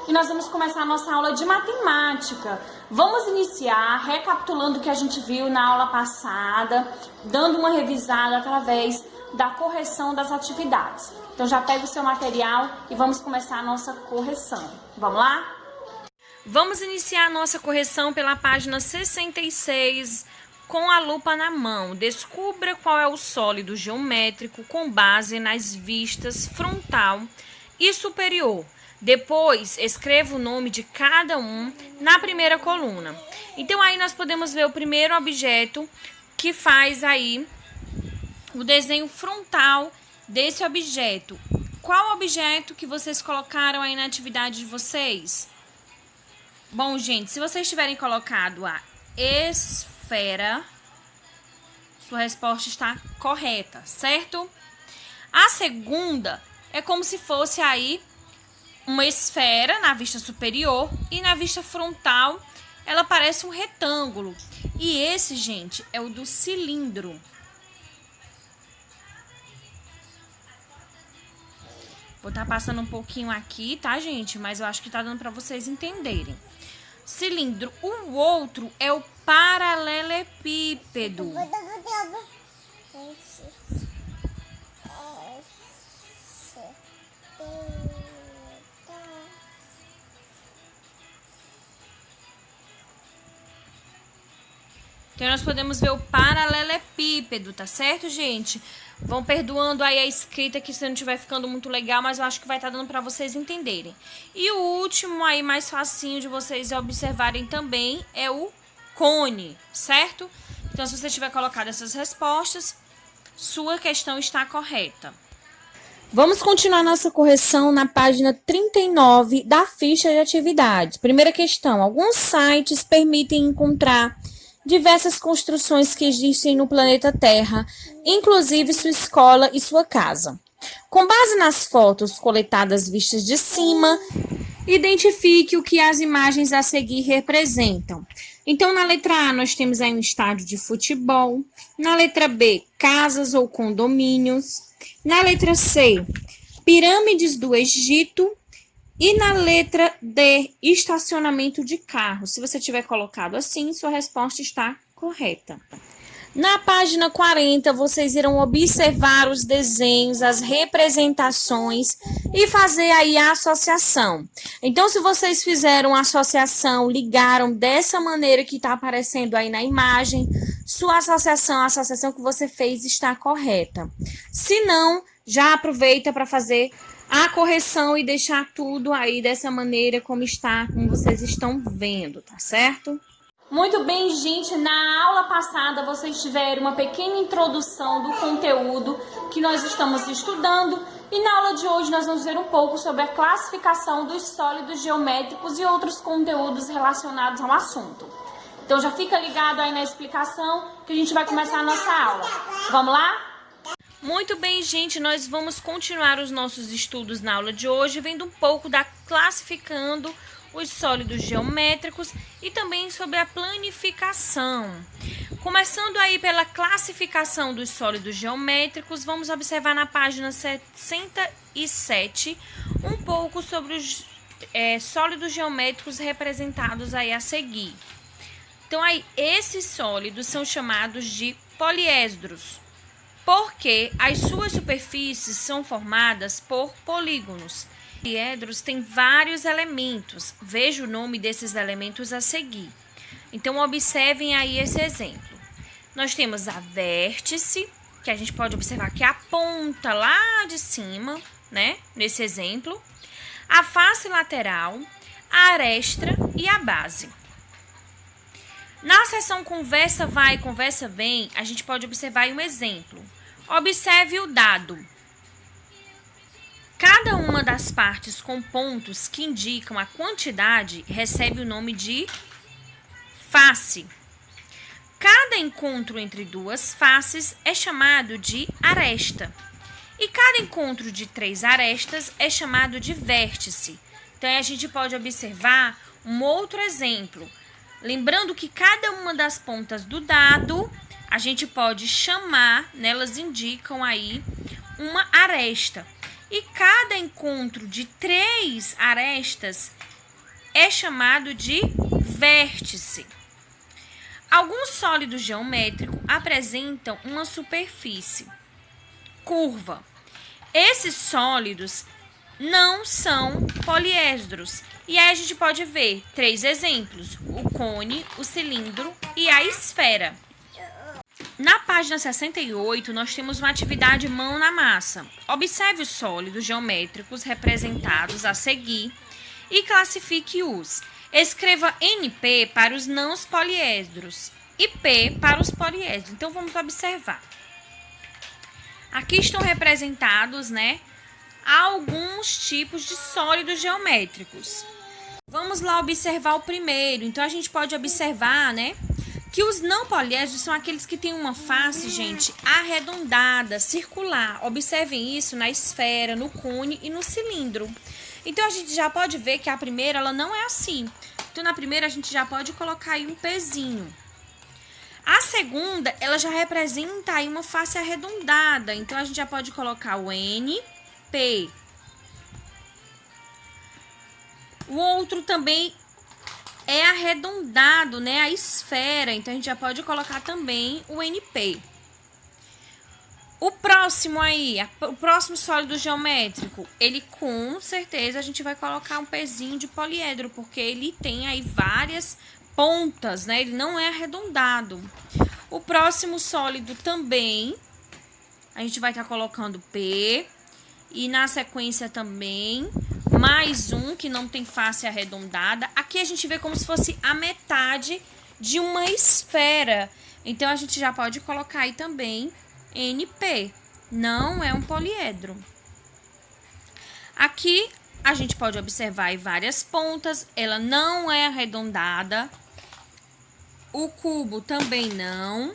e nós vamos começar a nossa aula de matemática. Vamos iniciar recapitulando o que a gente viu na aula passada, dando uma revisada através da correção das atividades. Então já pega o seu material e vamos começar a nossa correção. Vamos lá? Vamos iniciar a nossa correção pela página 66, com a lupa na mão. Descubra qual é o sólido geométrico com base nas vistas frontal e superior. Depois, escreva o nome de cada um na primeira coluna. Então, aí nós podemos ver o primeiro objeto que faz aí o desenho frontal desse objeto. Qual objeto que vocês colocaram aí na atividade de vocês? Bom, gente, se vocês tiverem colocado a esfera, sua resposta está correta, certo? A segunda é como se fosse aí uma esfera na vista superior e na vista frontal ela parece um retângulo. E esse, gente, é o do cilindro. Vou estar passando um pouquinho aqui, tá, gente? Mas eu acho que tá dando para vocês entenderem. Cilindro. O outro é o paralelepípedo. Então, nós podemos ver o paralelepípedo, tá certo, gente? Vão perdoando aí a escrita que se não estiver ficando muito legal, mas eu acho que vai estar dando para vocês entenderem. E o último aí, mais facinho de vocês observarem também, é o cone, certo? Então, se você tiver colocado essas respostas, sua questão está correta. Vamos continuar nossa correção na página 39 da ficha de atividades. Primeira questão. Alguns sites permitem encontrar diversas construções que existem no planeta Terra, inclusive sua escola e sua casa. Com base nas fotos coletadas vistas de cima, identifique o que as imagens a seguir representam. Então, na letra A, nós temos aí um estádio de futebol. Na letra B, casas ou condomínios. Na letra C, pirâmides do Egito. E na letra D, estacionamento de carro. Se você tiver colocado assim, sua resposta está correta. Na página 40, vocês irão observar os desenhos, as representações e fazer aí a associação. Então, se vocês fizeram a associação, ligaram dessa maneira que está aparecendo aí na imagem, sua associação, a associação que você fez está correta. Se não, já aproveita para fazer a correção e deixar tudo aí dessa maneira como está, como vocês estão vendo, tá certo? Muito bem, gente, na aula passada vocês tiveram uma pequena introdução do conteúdo que nós estamos estudando e na aula de hoje nós vamos ver um pouco sobre a classificação dos sólidos geométricos e outros conteúdos relacionados ao assunto. Então já fica ligado aí na explicação que a gente vai começar a nossa aula. Vamos lá? Muito bem, gente, nós vamos continuar os nossos estudos na aula de hoje, vendo um pouco da classificando os sólidos geométricos e também sobre a planificação. Começando aí pela classificação dos sólidos geométricos, vamos observar na página 67 um pouco sobre os sólidos geométricos representados aí a seguir. Então, aí, esses sólidos são chamados de poliedros, porque as suas superfícies são formadas por polígonos. Poliedros têm vários elementos. Veja o nome desses elementos a seguir. Então, observem aí esse exemplo. Nós temos a vértice, que a gente pode observar que é a ponta lá de cima, né? Nesse exemplo. A face lateral, a arestra e a base. Na seção conversa vai, conversa vem, a gente pode observar aí um exemplo. Observe o dado. Cada uma das partes com pontos que indicam a quantidade recebe o nome de face. Cada encontro entre duas faces é chamado de aresta. E cada encontro de 3 arestas é chamado de vértice. Então, a gente pode observar um outro exemplo. Lembrando que cada uma das pontas do dado a gente pode chamar, né, elas indicam aí uma aresta. E cada encontro de 3 arestas é chamado de vértice. Alguns sólidos geométricos apresentam uma superfície curva. Esses sólidos não são poliedros. E aí a gente pode ver 3 exemplos: o cone, o cilindro e a esfera. Na página 68, nós temos uma atividade mão na massa. Observe os sólidos geométricos representados a seguir e classifique-os. Escreva NP para os não poliedros e P para os poliedros. Então, vamos observar. Aqui estão representados, né, alguns tipos de sólidos geométricos. Vamos lá observar o primeiro. Então, a gente pode observar, né, que os não poliedros são aqueles que têm uma face, gente, arredondada, circular. Observem isso na esfera, no cone e no cilindro. Então, a gente já pode ver que a primeira, ela não é assim. Então, na primeira, a gente já pode colocar aí um pezinho. A segunda, ela já representa aí uma face arredondada. Então, a gente já pode colocar o NP. O outro também é arredondado, né? A esfera. Então, a gente já pode colocar também o NP. O próximo aí, o próximo sólido geométrico, ele com certeza a gente vai colocar um pezinho de poliedro, porque ele tem aí várias pontas, né? Ele não é arredondado. O próximo sólido também, a gente vai estar colocando P. E na sequência também, mais um que não tem face arredondada. Aqui a gente vê como se fosse a metade de uma esfera. Então, a gente já pode colocar aí também NP. Não é um poliedro. Aqui a gente pode observar aí várias pontas. Ela não é arredondada. O cubo também não.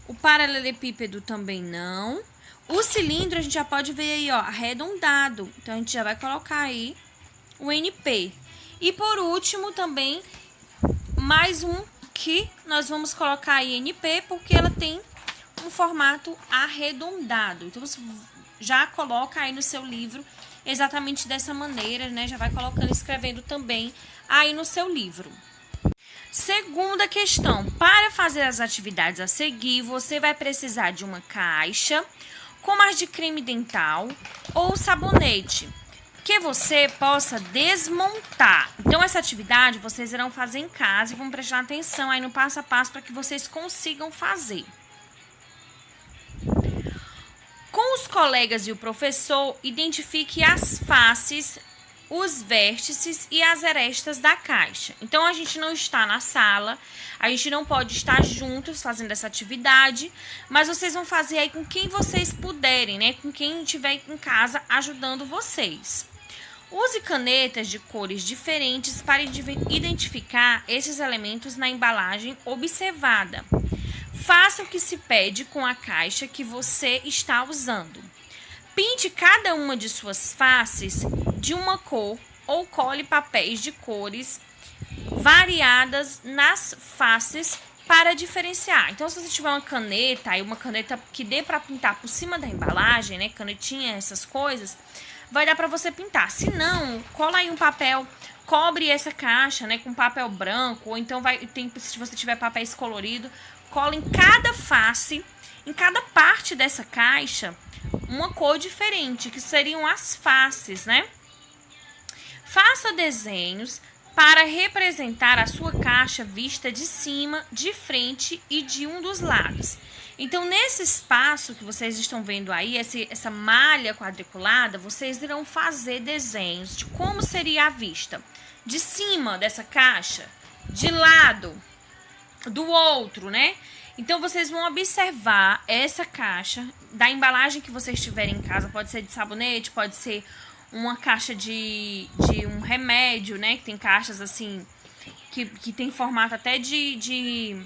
O paralelepípedo também não. O cilindro a gente já pode ver aí, ó, arredondado. Então, a gente já vai colocar aí o NP. E por último também, mais um que nós vamos colocar aí NP, porque ela tem um formato arredondado. Então, você já coloca aí no seu livro exatamente dessa maneira, né? Já vai colocando, escrevendo também aí no seu livro. Segunda questão. Para fazer as atividades a seguir, você vai precisar de uma caixa com mais de creme dental ou sabonete que você possa desmontar. Então, essa atividade vocês irão fazer em casa e vão prestar atenção aí no passo a passo para que vocês consigam fazer. Com os colegas e o professor, identifique as faces, os vértices e as arestas da caixa. Então, a gente não está na sala, a gente não pode estar juntos fazendo essa atividade, mas vocês vão fazer aí com quem vocês puderem, né? Com quem estiver em casa ajudando vocês. Use canetas de cores diferentes para identificar esses elementos na embalagem observada. Faça o que se pede com a caixa que você está usando. Pinte cada uma de suas faces de uma cor ou cole papéis de cores variadas nas faces para diferenciar. Então, se você tiver uma caneta, aí uma caneta que dê para pintar por cima da embalagem, né, canetinha, essas coisas, vai dar para você pintar. Se não, cola aí um papel, cobre essa caixa, né, com papel branco, ou então se você tiver papéis colorido, cola em cada face, em cada parte dessa caixa, uma cor diferente, que seriam as faces, né? Faça desenhos para representar a sua caixa vista de cima, de frente e de um dos lados. Então, nesse espaço que vocês estão vendo aí, essa malha quadriculada, vocês irão fazer desenhos de como seria a vista. De cima dessa caixa, de lado, do outro, né? Então, vocês vão observar essa caixa da embalagem que vocês tiverem em casa. Pode ser de sabonete, pode ser uma caixa de um remédio, né? Que tem caixas assim, que tem formato até de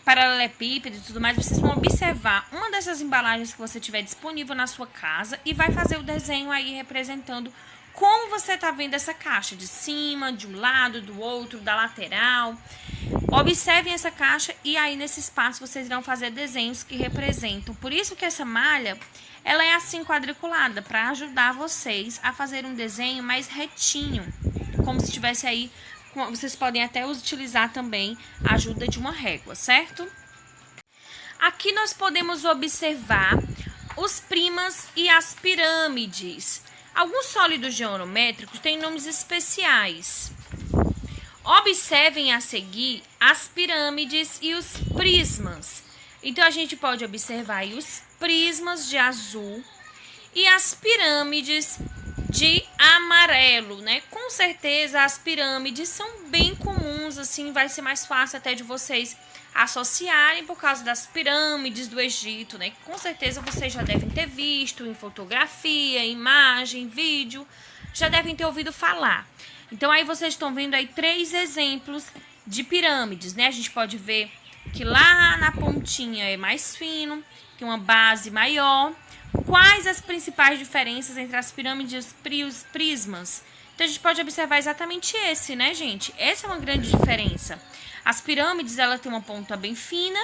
paralelepípedo e tudo mais. Vocês vão observar uma dessas embalagens que você tiver disponível na sua casa e vai fazer o desenho aí representando como você tá vendo essa caixa, de cima, de um lado, do outro, da lateral. Observem essa caixa e aí nesse espaço vocês irão fazer desenhos que representam. Por isso que essa malha, ela é assim quadriculada, para ajudar vocês a fazer um desenho mais retinho, como se estivesse aí vocês podem até utilizar também a ajuda de uma régua, certo? Aqui nós podemos observar os primas e as pirâmides. Alguns sólidos geométricos têm nomes especiais. Observem a seguir as pirâmides e os prismas. Então, a gente pode observar aí os prismas de azul e as pirâmides de amarelo, né? Com certeza, as pirâmides são bem comuns, assim, vai ser mais fácil até de vocês associarem por causa das pirâmides do Egito, né? Com certeza vocês já devem ter visto em fotografia, imagem, vídeo, já devem ter ouvido falar. Então, aí vocês estão vendo aí 3 exemplos de pirâmides, né? A gente pode ver que lá na pontinha é mais fino, tem uma base maior. Quais as principais diferenças entre as pirâmides e os prismas? Então, a gente pode observar exatamente esse, né, gente? Essa é uma grande diferença. As pirâmides, ela tem uma ponta bem fina,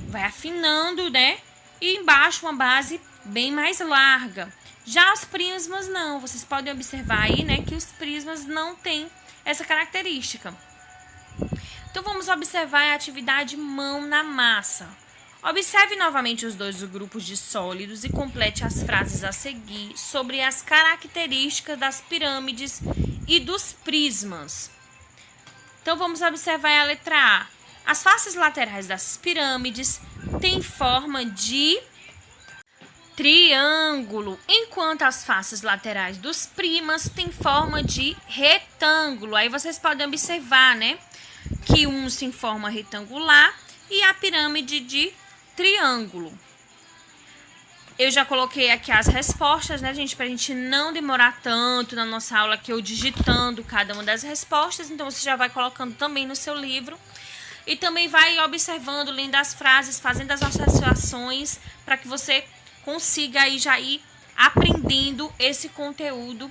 vai afinando, né? E embaixo uma base bem mais larga. Já os prismas não, vocês podem observar aí, né, que os prismas não têm essa característica. Então, vamos observar a atividade mão na massa. Observe novamente os 2 grupos de sólidos e complete as frases a seguir sobre as características das pirâmides e dos prismas. Então, vamos observar a letra A. As faces laterais das pirâmides têm forma de triângulo, enquanto as faces laterais dos prismas têm forma de retângulo. Aí vocês podem observar, né, que uns têm forma retangular e a pirâmide de triângulo. Eu já coloquei aqui as respostas, né, gente, pra gente não demorar tanto na nossa aula aqui eu digitando cada uma das respostas. Então, você já vai colocando também no seu livro e também vai observando, lendo as frases, fazendo as associações para que você consiga aí já ir aprendendo esse conteúdo,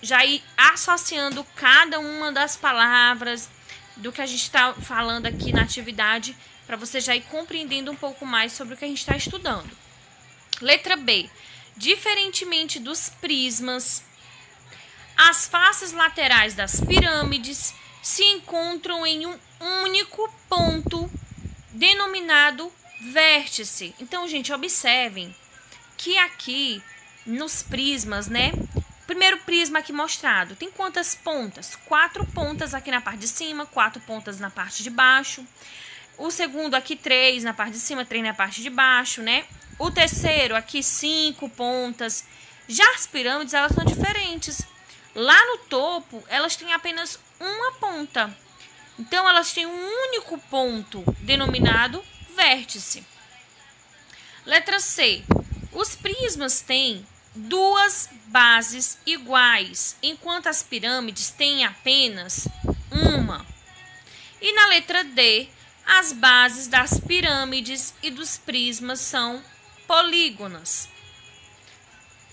já ir associando cada uma das palavras do que a gente está falando aqui na atividade, para você já ir compreendendo um pouco mais sobre o que a gente está estudando. Letra B. Diferentemente dos prismas, as faces laterais das pirâmides se encontram em um único ponto denominado vértice. Então, gente, observem que aqui nos prismas, né? Primeiro prisma aqui mostrado, tem quantas pontas? 4 pontas aqui na parte de cima, 4 pontas na parte de baixo. O segundo aqui 3 na parte de cima, 3 na parte de baixo, né? O terceiro aqui 5 pontas. Já as pirâmides, elas são diferentes. Lá no topo, elas têm apenas uma ponta. Então, elas têm um único ponto denominado vértice. Letra C. Os prismas têm 2 bases iguais, enquanto as pirâmides têm apenas uma. E na letra D, as bases das pirâmides e dos prismas são polígonas.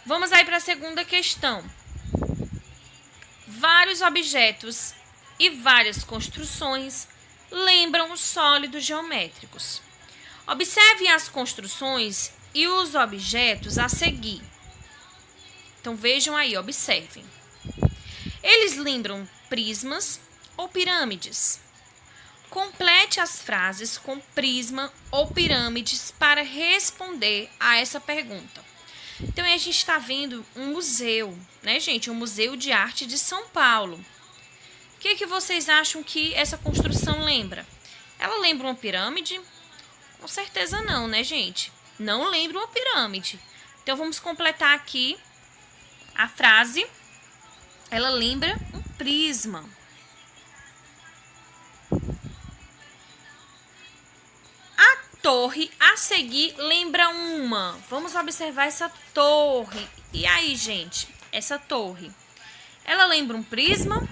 Vamos aí para a segunda questão. Vários objetos e várias construções lembram sólidos geométricos. Observem as construções e os objetos a seguir. Então, vejam aí, observem. Eles lembram prismas ou pirâmides? Complete as frases com prisma ou pirâmides para responder a essa pergunta. Então, aí a gente está vendo um museu, né, gente? Um museu de arte de São Paulo. O que vocês acham que essa construção lembra? Ela lembra uma pirâmide? Com certeza não, né, gente? Não lembra uma pirâmide. Então, vamos completar aqui a frase. Ela lembra um prisma. A torre a seguir lembra uma. Vamos observar essa torre. E aí, gente? Essa torre, ela lembra um prisma?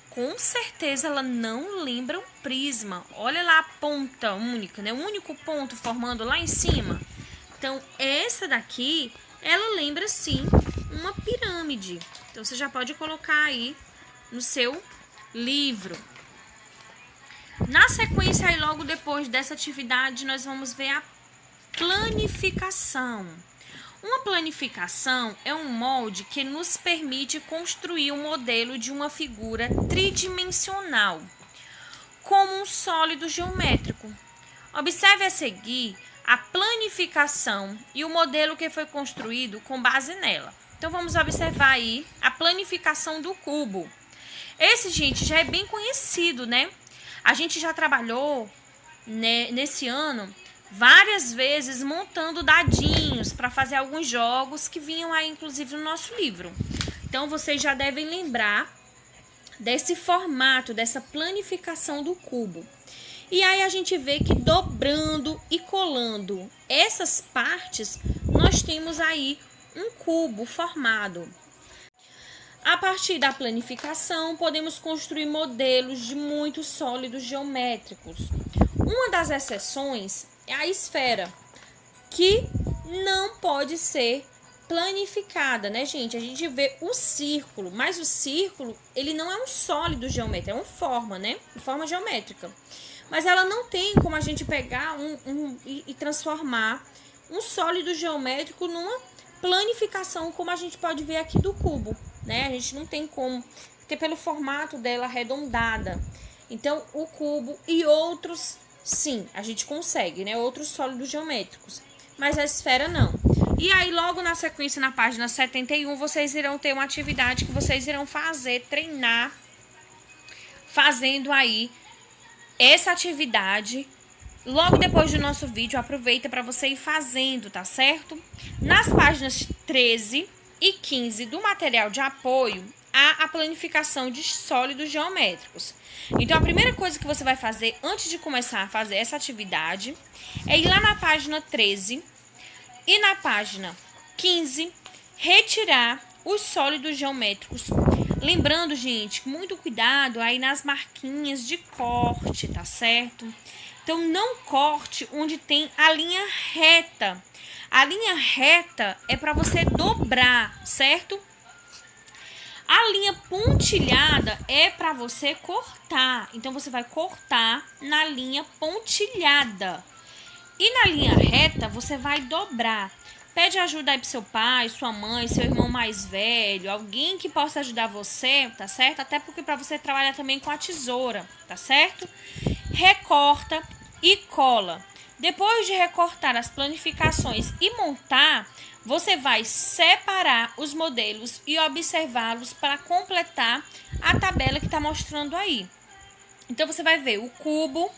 Com certeza ela não lembra um prisma. Olha lá a ponta única, né? O único ponto formando lá em cima. Então, essa daqui, ela lembra sim uma pirâmide. Então, você já pode colocar aí no seu livro. Na sequência, aí logo depois dessa atividade, nós vamos ver a planificação. Uma planificação é um molde que nos permite construir um modelo de uma figura tridimensional, como um sólido geométrico. Observe a seguir a planificação e o modelo que foi construído com base nela. Então, vamos observar aí a planificação do cubo. Esse, gente, já é bem conhecido, né? A gente já trabalhou, né, nesse ano várias vezes montando dadinhos para fazer alguns jogos que vinham aí, inclusive, no nosso livro. Então, vocês já devem lembrar desse formato, dessa planificação do cubo. E aí a gente vê que dobrando e colando essas partes, nós temos aí um cubo formado. A partir da planificação, podemos construir modelos de muitos sólidos geométricos. Uma das exceções é a esfera, que não pode ser planificada, né, gente? A gente vê o círculo, mas o círculo, ele não é um sólido geométrico, é uma forma, né? Forma geométrica. Mas ela não tem como a gente pegar e transformar um sólido geométrico numa planificação, como a gente pode ver aqui do cubo, né? A gente não tem como, porque pelo formato dela arredondada. Então, o cubo e outros, sim, a gente consegue, né? Outros sólidos geométricos, mas a esfera não. E aí, logo na sequência, na página 71, vocês irão ter uma atividade que vocês irão fazer, treinar, fazendo aí essa atividade. Logo depois do nosso vídeo, aproveita para você ir fazendo, tá certo? Nas páginas 13 e 15 do material de apoio, há a planificação de sólidos geométricos. Então, a primeira coisa que você vai fazer antes de começar a fazer essa atividade é ir lá na página 13 e na página 15, retirar os sólidos geométricos. Lembrando, gente, muito cuidado aí nas marquinhas de corte, tá certo? Então, não corte onde tem a linha reta. A linha reta é para você dobrar, certo? A linha pontilhada é para você cortar. Então, você vai cortar na linha pontilhada. E na linha reta, você vai dobrar. Pede ajuda aí pro seu pai, sua mãe, seu irmão mais velho, alguém que possa ajudar você, tá certo? Até porque para você trabalhar também com a tesoura, tá certo? Recorta e cola. Depois de recortar as planificações e montar, você vai separar os modelos e observá-los para completar a tabela que está mostrando aí. Então, você vai ver o cubo,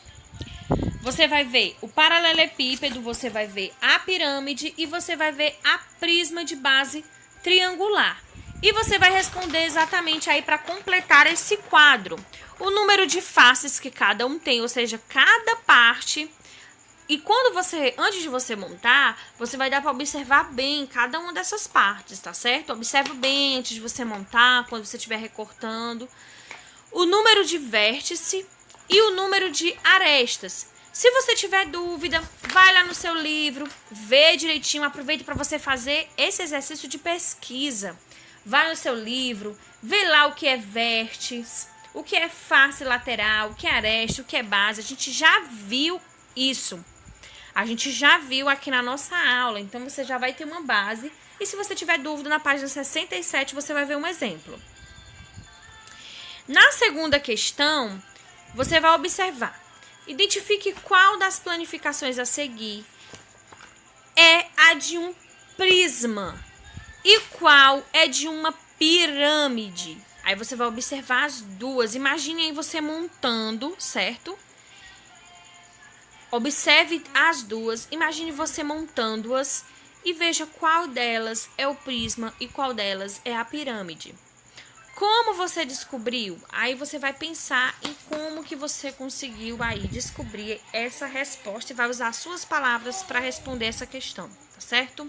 você vai ver o paralelepípedo, você vai ver a pirâmide e você vai ver a prisma de base triangular. E você vai responder exatamente aí para completar esse quadro. O número de faces que cada um tem, ou seja, cada parte. E quando você, antes de você montar, você vai dar para observar bem cada uma dessas partes, tá certo? Observe bem antes de você montar, quando você estiver recortando. O número de vértice e o número de arestas. Se você tiver dúvida, vai lá no seu livro, vê direitinho, aproveita para você fazer esse exercício de pesquisa. Vai no seu livro, vê lá o que é vértice, o que é face lateral, o que é aresta, o que é base. A gente já viu isso. A gente já viu aqui na nossa aula, então você já vai ter uma base. E se você tiver dúvida, na página 67 você vai ver um exemplo. Na segunda questão, você vai observar. Identifique qual das planificações a seguir é a de um prisma e qual é de uma pirâmide. Aí você vai observar as duas. Imagine aí você montando, certo? Observe as duas, imagine você montando-as e veja qual delas é o prisma e qual delas é a pirâmide. Como você descobriu? Aí você vai pensar em como que você conseguiu aí descobrir essa resposta e vai usar as suas palavras para responder essa questão, tá certo?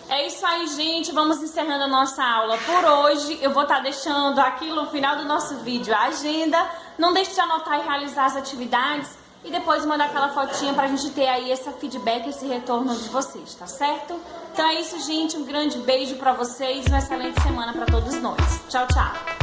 É isso aí, gente. Vamos encerrando a nossa aula por hoje. Eu vou estar deixando aqui no final do nosso vídeo a agenda. Não deixe de anotar e realizar as atividades e depois mandar aquela fotinha pra gente ter aí esse feedback, esse retorno de vocês, tá certo? Então é isso, gente. Um grande beijo pra vocês e uma excelente semana pra todos nós. Tchau, tchau!